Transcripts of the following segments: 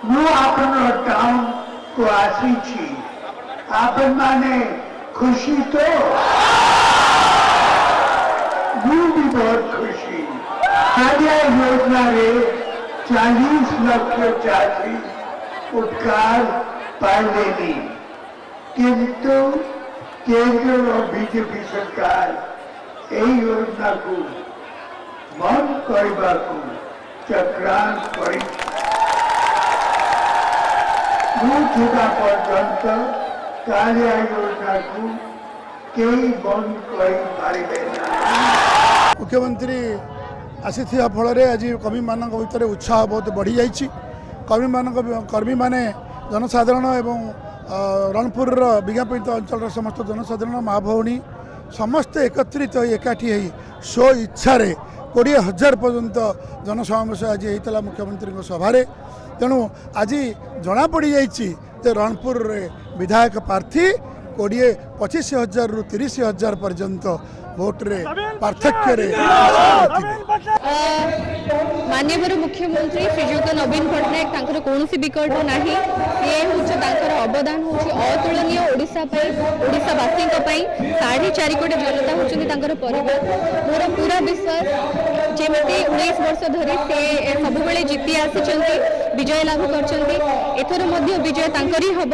ମୁଁ ଆପଣ ଟାଉन को आसी आपण माने खुशी तो मैं भी बहुत खुशी आर्या योजना रे 40 लाख चासी उपकार पाइलेनी किंतु केंद्र और बीजेपी सरकार यही योजना को बंद करने को चक्रांत करी पर्यंत कालिया योजना को कई बंद कर मुख्यमंत्री आसी फल आज कर्मी मान भर उत्साह बहुत बढ़ी जाइए कर्मी माने जनसाधारण एवं रणपुर विज्ञापित अंचल समस्त जनसाधारण माँ भौणी समस्ते एकत्रित एकाठी स्व इच्छा 20,000 पर्यंत जनसमावेश आज होता मुख्यमंत्री सभारे तेणु आज जना पड़ी जाइए रणपुर विधायक प्रार्थी 25,000 रु 30,000 पर्यंत भोट्रे पार्थक्य माननीय मुख्यमंत्री श्रीजुक्त नवीन पट्टनायक कौन विकल्प ना ये हूँ अवदान हूँ अतुलनीय ओडावासी 4.5 कोटी जनता हूँ परिवार मोर पूरा विश्वास जमी 19 वर्ष धरी से सब जीति आसी विजय लाभ कर विजय तांकरी हम आ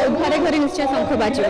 घरे घरे निश्चय शंख बाजिब।